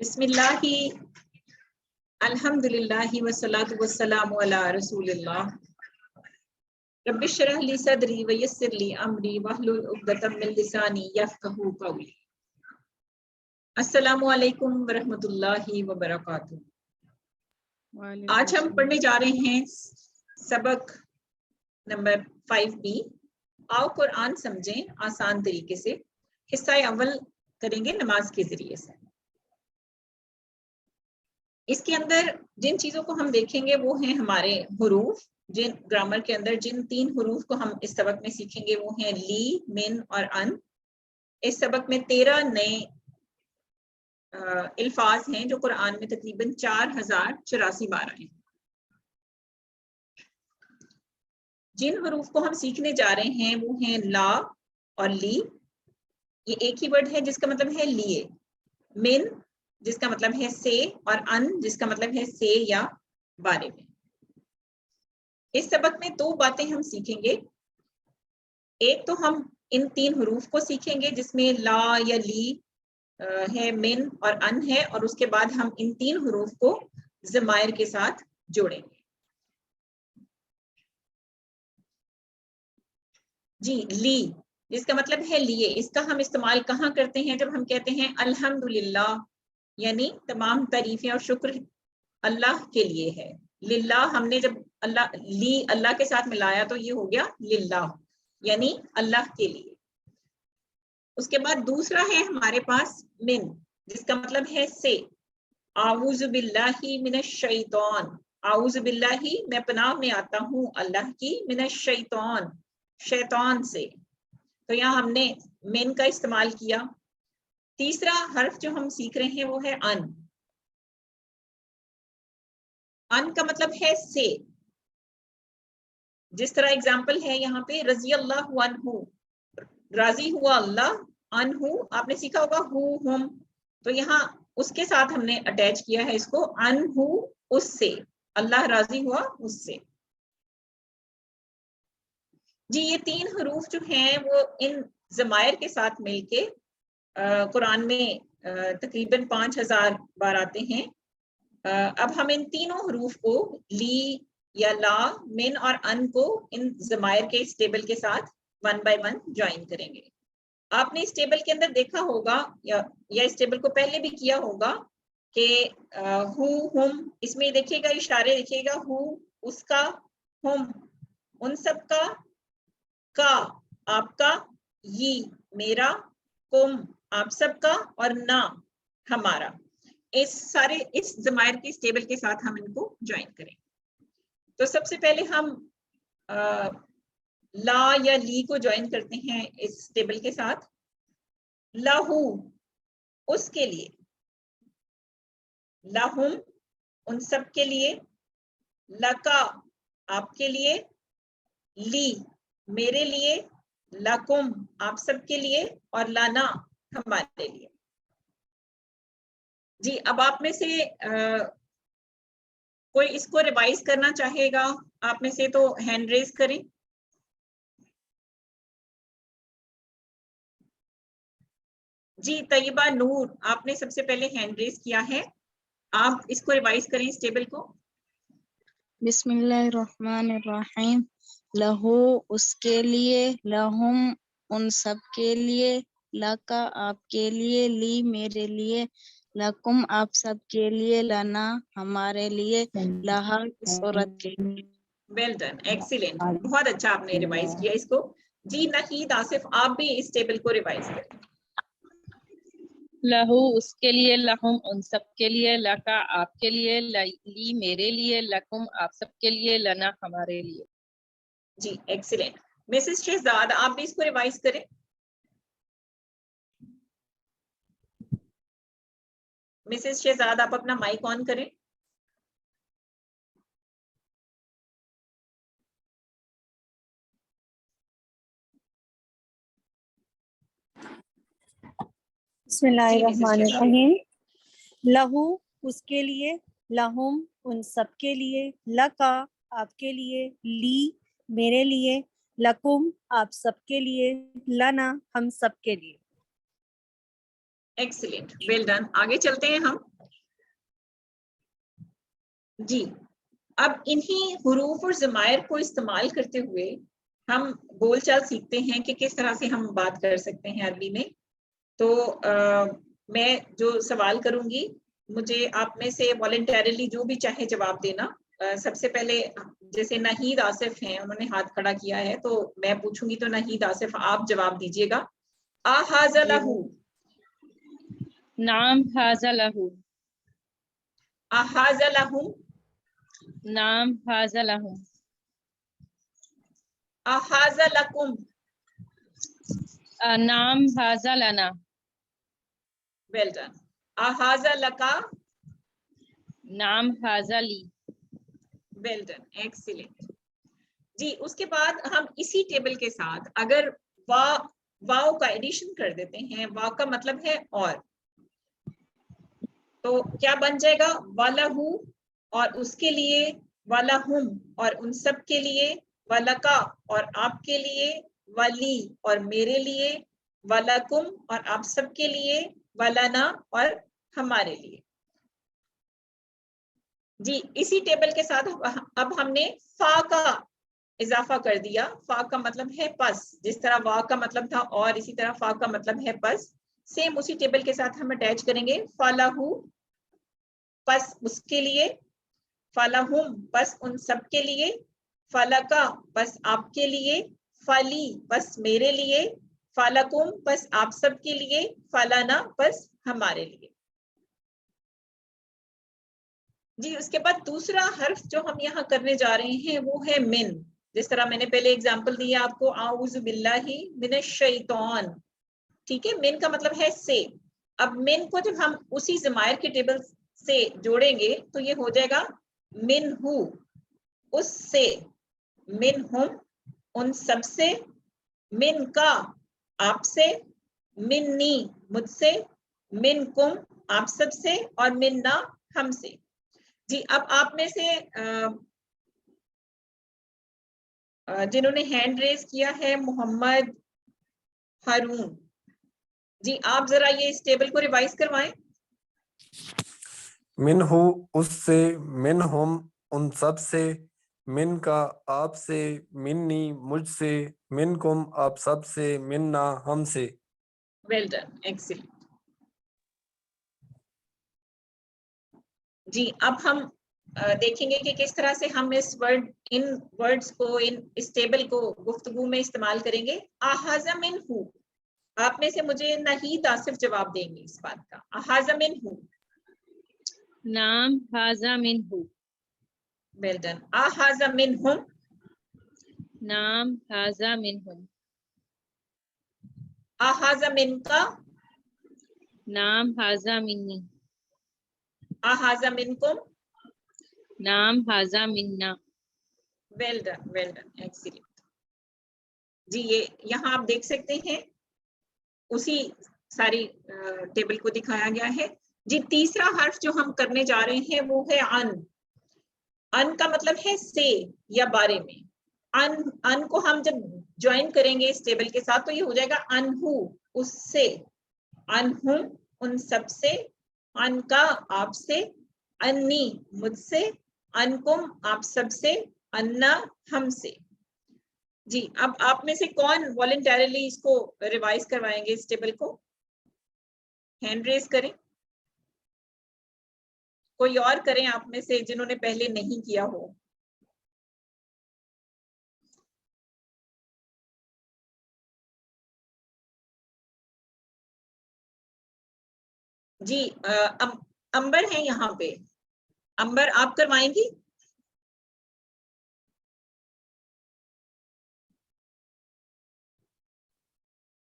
بسم اللہ الحمدللہ والصلاة والسلام علی رسول اللہ رب اشرح لی صدری ویسر لی امری واحلل عقدۃ من لسانی یفقہوا قولی۔ السلام علیکم ورحمۃ اللہ وبرکاتہ۔ آج ہم پڑھنے جا رہے ہیں سبق نمبر 5B، آؤ قرآن سمجھیں آسان طریقے سے۔ حصہ اول کریں گے نماز کے ذریعے سے۔ اس کے اندر جن چیزوں کو ہم دیکھیں گے وہ ہیں ہمارے حروف۔ جن گرامر کے اندر جن 3 حروف کو ہم اس سبق میں سیکھیں گے وہ ہیں لی، من اور ان۔ اس سبق میں 13 نئے الفاظ ہیں جو قرآن میں تقریباً 4084 بار آئے ہیں۔ جن حروف کو ہم سیکھنے جا رہے ہیں وہ ہیں لا اور لی، یہ ایک ہی ورڈ ہے جس کا مطلب ہے لیے، من جس کا مطلب ہے سے، اور ان جس کا مطلب ہے سے یا بارے میں۔ اس سبق میں 2 باتیں ہم سیکھیں گے۔ ایک تو ہم ان 3 حروف کو سیکھیں گے جس میں لا یا لی ہے، من اور ان ہے، اور اس کے بعد ہم ان 3 حروف کو ضمائر کے ساتھ جوڑیں گے۔ جی، لی جس کا مطلب ہے لیے، اس کا ہم استعمال کہاں کرتے ہیں؟ جب ہم کہتے ہیں الحمدللہ، یعنی تمام تعریفیں اور شکر اللہ کے لیے ہے۔ للہ ہم نے جب اللہ کے ساتھ ملایا تو یہ ہو گیا للہ، یعنی اللہ کے لیے۔ اس کے بعد دوسرا ہے ہمارے پاس من، جس کا مطلب ہے سے۔ اعوذ باللہ من الشیطان، اعوذ باللہ میں پناہ میں آتا ہوں اللہ کی، من الشیطان شیطان سے، تو یہاں ہم نے من کا استعمال کیا۔ تیسرا حرف جو ہم سیکھ رہے ہیں وہ ہے ان۔ ان کا مطلب ہے سے، جس طرح اگزامپل ہے یہاں پہ رضی اللہ عنہ، راضی ہوا اللہ، عنہ آپ نے سیکھا ہوگا ہو ہم، تو یہاں اس کے ساتھ ہم نے اٹیچ کیا ہے اس کو، عنہ اس سے، اللہ راضی ہوا اس سے۔ جی، یہ 3 حروف جو ہیں وہ ان ضمائر کے ساتھ مل کے قرآن میں تقریباً 5000 بار آتے ہیں۔ اب ہم ان تینوں حروف کو لی یا لا، من اور ان کو ان ضمائر کے اس ٹیبل کے ساتھ 1 بائی 1 جوائن کریں گے۔ آپ نے اس ٹیبل کے اندر دیکھا ہوگا یا اس ٹیبل کو پہلے بھی کیا ہوگا کہ ہو ہم، اس میں دیکھیے گا اشارے، دیکھیے گا ہو اس کا، ہم ان سب کا آپ کا، یہ میرا، کم آپ سب کا، اور نہ ہمارا۔ اس ضمائر کے اس ٹیبل کے ساتھ ہم ان کو جوائن کریں۔ تو سب سے پہلے ہم لا یا لی کو جوائن کرتے ہیں اس ٹیبل کے ساتھ۔ لہو اس کے لیے، لہم ان سب کے لیے، لکا آپ کے لیے، لی میرے لیے، لکم آپ سب کے لیے، اور لانا ہمارے لیے۔ جی، اب آپ میں سے کوئی اس کو ریوائز کرنا چاہے گا آپ میں سے تو ہینڈ ریز کریں۔ جی، طیبہ نور آپ نے سب سے پہلے ہینڈ ریز کیا ہے، آپ اس کو ریوائز کریں اس ٹیبل کو۔ بسم اللہ الرحمن الرحیم، لہو اس کے لیے، لہم ان سب کے لیے، لکا آپ کے لیے، لی میرے لیے، لکم آپ سب کے لیے، لنا ہمارے لیے، لہا اس عورت کے لیے۔ ویل ڈن، ایکسیلنٹ، بہت اچھا آپ نے ریوائز کیا اس کو۔ جی نحید آصف آپ بھی اس ٹیبل کو ریوائز کریں۔ لہو اس کے لیے، لہم ان سب کے لیے، لکا آپ کے لیے، لی میرے لیے، لکم آپ سب کے لیے، لنا ہمارے لیے۔ جی ایکسیلنٹ، مسز شہزاد آپ بھی اس کو ریوائز کریں۔ مسز شہزاد آپ اپنا مائک آن کریں۔ بسم اللہ الرحمن الرحیم، لہو اس کے لیے، لہم ان سب کے لیے، لکا آپ کے لیے، لی میرے لیے، لکم آپ سب کے لیے، لنا ہم سب کے لیے۔ ایکسیلنٹ، ویل ڈن، آگے چلتے ہیں ہم۔ جی اب انہی حروف اور ضمائر کو استعمال کرتے ہوئے ہم بول چال سیکھتے ہیں کہ کس طرح سے ہم بات کر سکتے ہیں عربی میں. تو میں جو سوال کروں گی مجھے آپ میں سے والنٹیرلی جو بھی چاہے جواب دینا. سب سے پہلے جیسے ناہید آصف ہیں, انہوں نے ہاتھ کھڑا کیا ہے, تو میں پوچھوں گی تو ناہید آصف آپ جواب دیجیے گا. احاذا لہو, نعم ھذا لہو. احاذا لہم, نعم ھذا لہم. احاذا لکم, نعم ھذا لنا. Well done. احاذا لکا, نعم ھذا لی. Well done, excellent. جی اس کے بعد ہم اسی ٹیبل کے ساتھ اگر واو کا ایڈیشن کر دیتے ہیں, واو کا مطلب ہے اور, تو کیا بن جائے گا؟ وَلَہُ اور اس کے لیے, وَلَہُم اور ان سب کے لیے, وَلَکَا اور آپ کے لیے, وَلی اور میرے لیے, وَلَکُم اور آپ سب کے لیے, وَلَنَا اور ہمارے لیے. جی اسی ٹیبل کے ساتھ اب ہم نے فا کا اضافہ کر دیا. فا کا مطلب ہے پس, جس طرح وا کا مطلب تھا اور, اسی طرح فا کا مطلب ہے پس. سیم اسی ٹیبل کے ساتھ ہم اٹیچ کریں گے. فَلَہُ پس اس کے لیے, فَلَہُم پس ان سب کے لیے, فَلَکَا پس آپ کے لیے, فَلی پس میرے لیے, فَلَکُم پس آپ سب کے لیے, فَلَنَا پس ہمارے لیے. جی اس کے بعد دوسرا حرف جو ہم یہاں کرنے جا رہے ہیں وہ ہے من. جس طرح میں نے پہلے ایگزامپل دیا آپ کو, اعوذ باللہ من الشیطان. ٹھیک ہے, من کا مطلب ہے سے. اب من کو جب ہم اسی ضمائر کے ٹیبل سے جوڑیں گے تو یہ ہو جائے گا من ہو اس سے, من ہم ان سب سے, من کا آپ سے, منی مجھ سے, من کم آپ سب سے, اور مننا ہم سے. جی اب آپ میں سے جنہوں نے ہینڈ ریز کیا ہے, محمد ہارون, جی آپ ذرا یہ اس ٹیبل کو ریوائز کروائیں. منہو اس سے, منہم ان سب سے, من کا آپ سے, منی مجھ سے, منکم آپ سب سے, مننا ہم سے. Well done, excellent. جی اب ہم دیکھیں گے کہ کس طرح سے ہم ان ورڈز کو, اس ٹیبل کو گفتگو میں استعمال کریں گے. احاذا منہو, آپ میں سے مجھے ناہید آصف جواب دیں گے اس بات کا. احاذا منہو, نعم ھذا منہ. Well done. احاذا منہم, نعم ھذا منہم. احاذا منکا, نعم ھذا منی. احاذا منکم, نعم ھذا منا. Well done, well done, excellent. جی یہ یہاں آپ دیکھ سکتے ہیں اسی ساری ٹیبل کو دکھایا گیا ہے. جی تیسرا حرف جو ہم کرنے جا رہے ہیں وہ ہے ان. ان کا مطلب ہے سے یا بارے میں. ان کو ہم جب جوائن کریں گے اس ٹیبل کے ساتھ تو یہ ہو جائے گا انہو اس سے, انہم ان سب سے, ان کا آپ سے, انی مجھ سے, انکم آپ سب سے, انا ہم سے. جی اب آپ میں سے کون والنٹیرلی اس کو ریوائز کروائیں گے اس ٹیبل کو؟ ہینڈ ریز کریں. کوئی اور کریں آپ میں سے جنہوں نے پہلے نہیں کیا ہو. جی امبر ہیں یہاں پہ, امبر آپ کروائیں گی.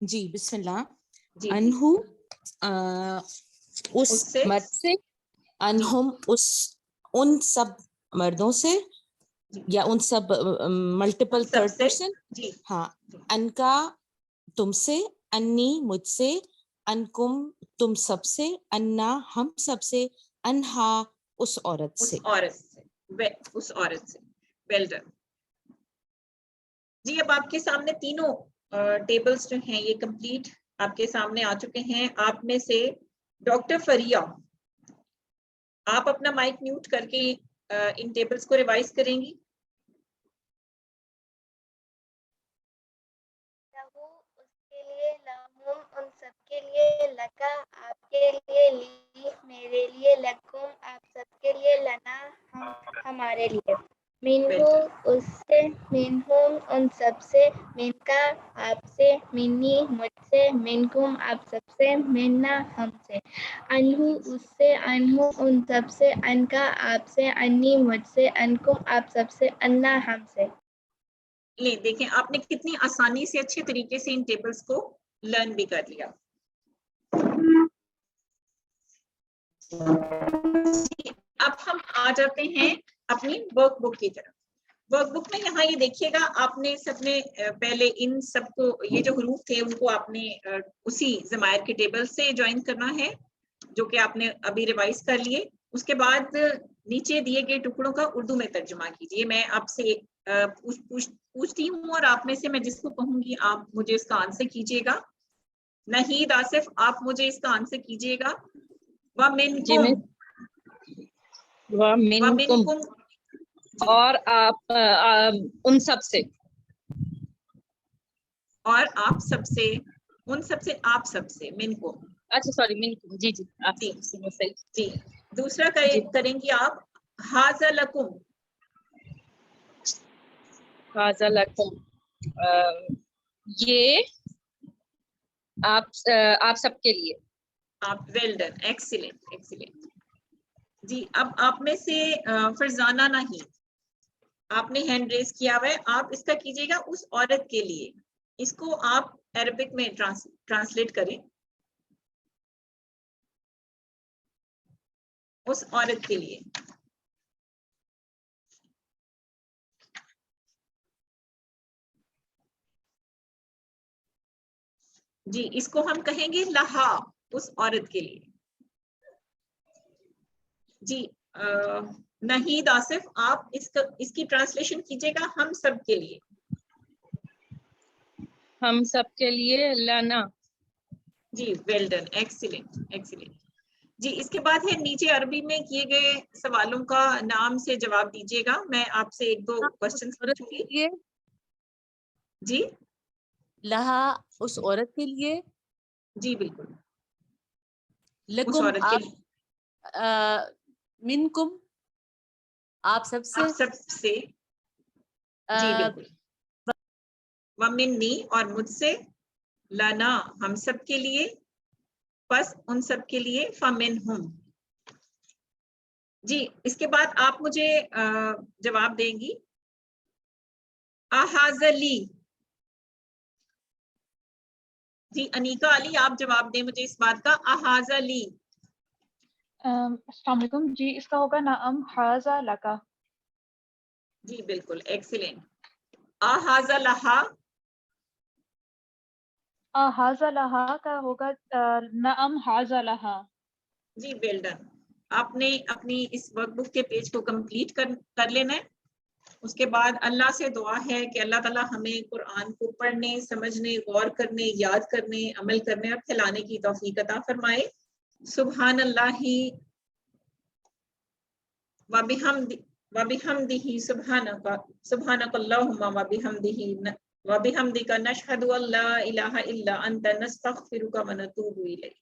جی بسم اللہ. جی انہو اس اس سے, مرد سے, انہم اس ان سب مردوں سے, جی یا ان سب ملٹیپل سب تھرڈ سے, پرسن. جی ہاں, ان کا تم سے, انی مجھ سے, انکم تم سب سے, انا ہم سب سے, انہا اس عورت اس سے. عورت سے, اس عورت سے. Well done. جی اب آپ کے سامنے تینوں ٹیبلز جو ہیں یہ کمپلیٹ آپ کے سامنے آ چکے ہیں. آپ میں سے ڈاکٹر فریہ, آپ اپنا مائک میوٹ کر کے ان ٹیبلز کو ریوائز کریں گی؟ اس کے لیے، لہم ان سب کے لیے، لکا آپ کے لیے، لی میرے لیے، لکم آپ سب کے لیے، لنا ہمارے لیے، منہو اس سے، منہم ان سب سے، من کا آپ سے، منی مجھ سے، منکم آپ سب سے، منا ہم سے، انہو اس سے، انہو ان سب سے، ان کا آپ سے، انی مجھ سے، انکم آپ سب سے، انا ہم سے۔ لیں دیکھیں آپ نے کتنی آسانی سے اچھے طریقے سے ان ٹیبلز کو لرن بھی کر لیا۔ اب ہم آ جاتے ہیں اپنی ورک بک کی طرف۔ ورک بک میں یہاں یہ دیکھیے گا، آپ نے سب نے پہلے ان سب کو، یہ جو حروف تھے ان کو آپ نے اسی ضمائر کے ٹیبل سے جوائن کرنا ہے جو کہ آپ نے ابھی ریوائز کر لیے۔ اس کے بعد نیچے دیے گئے ٹکڑوں کا اردو میں ترجمہ کیجیے۔ میں آپ سے پوچھتی ہوں اور آپ میں سے میں جس کو کہوں گی آپ مجھے اس کا آنسر کیجیے گا۔ نہید آصف آپ مجھے اس کا آنسر کیجیے گا۔ جی میں وَمِنْكُمْ اور آپ ان سب سے، اور آپ سب سے، ان سب سے، آپ سب سے، منکم۔ اچھا سوری منکم، جی جی آپ جی سب سے، وہ صحیح جی۔ دوسرا جی۔ کریں گی آپ ھذا لکم۔ ھذا لکم، یہ آپ سب کے لیے۔ آپ ویل ڈن، ایکسیلنٹ ایکسیلنٹ۔ جی اب آپ میں سے فرزانہ نہیں، آپ نے ہینڈ ریز کیا ہوا ہے، آپ اس کا کیجیے گا اس عورت کے لیے۔ اس کو آپ عربک میں ٹرانسلیٹ کریں، اس عورت کے لیے۔ جی اس کو ہم کہیں گے لہا، اس عورت کے لیے۔ جی نہید آصف آپ اس کی ٹرانسلیشن کیجیے گا ہم سب کے لیے۔ ہم سب کے لیے، لنا۔ جی ویل ڈن، ایکسیلنٹ ایکسیلنٹ۔ جی اس کے بعد ہے نیچے عربی میں کیے گئے سوالوں کا نام سے جواب دیجیے گا۔ میں آپ سے ایک دو کوشچن پوچھوں گی۔ جی لہا اس عورت کے لیے، جی بالکل، اس لکم عورت کے لیے، آپ، منکم آپ سب سے، آپ سب سے، جی بالکل، ومنی اور مجھ سے، لنا ہم سب کے لیے، پس ان سب کے لیے، فمنہم۔ جی اس کے بعد آپ مجھے جواب دیں گی احاذا لی۔ جی انیکا علی آپ جواب دیں مجھے اس بات کا، احاذا لی۔ السلام علیکم، جی اس کا ہوگا نعم ھذا لکا۔ جی بالکل ایکسیلنٹ۔ احاذا لہا، ھذا لہا کا ہوگا نعم ھذا لہا۔ جی ویل ڈن۔ آپ نے اپنی اس ورک بک کے پیج کو کمپلیٹ کر لینا ہے۔ اس کے بعد اللہ سے دعا ہے کہ اللہ تعالیٰ ہمیں قرآن کو پڑھنے، سمجھنے، غور کرنے، یاد کرنے، عمل کرنے اور پھیلانے کی توفیق عطا فرمائے۔ سبحان اللہ وبحمدہ، سبحانک اللہم وبحمدک، نشہد ان لا الہ الا انت، نستغفرک ونتوب الیک۔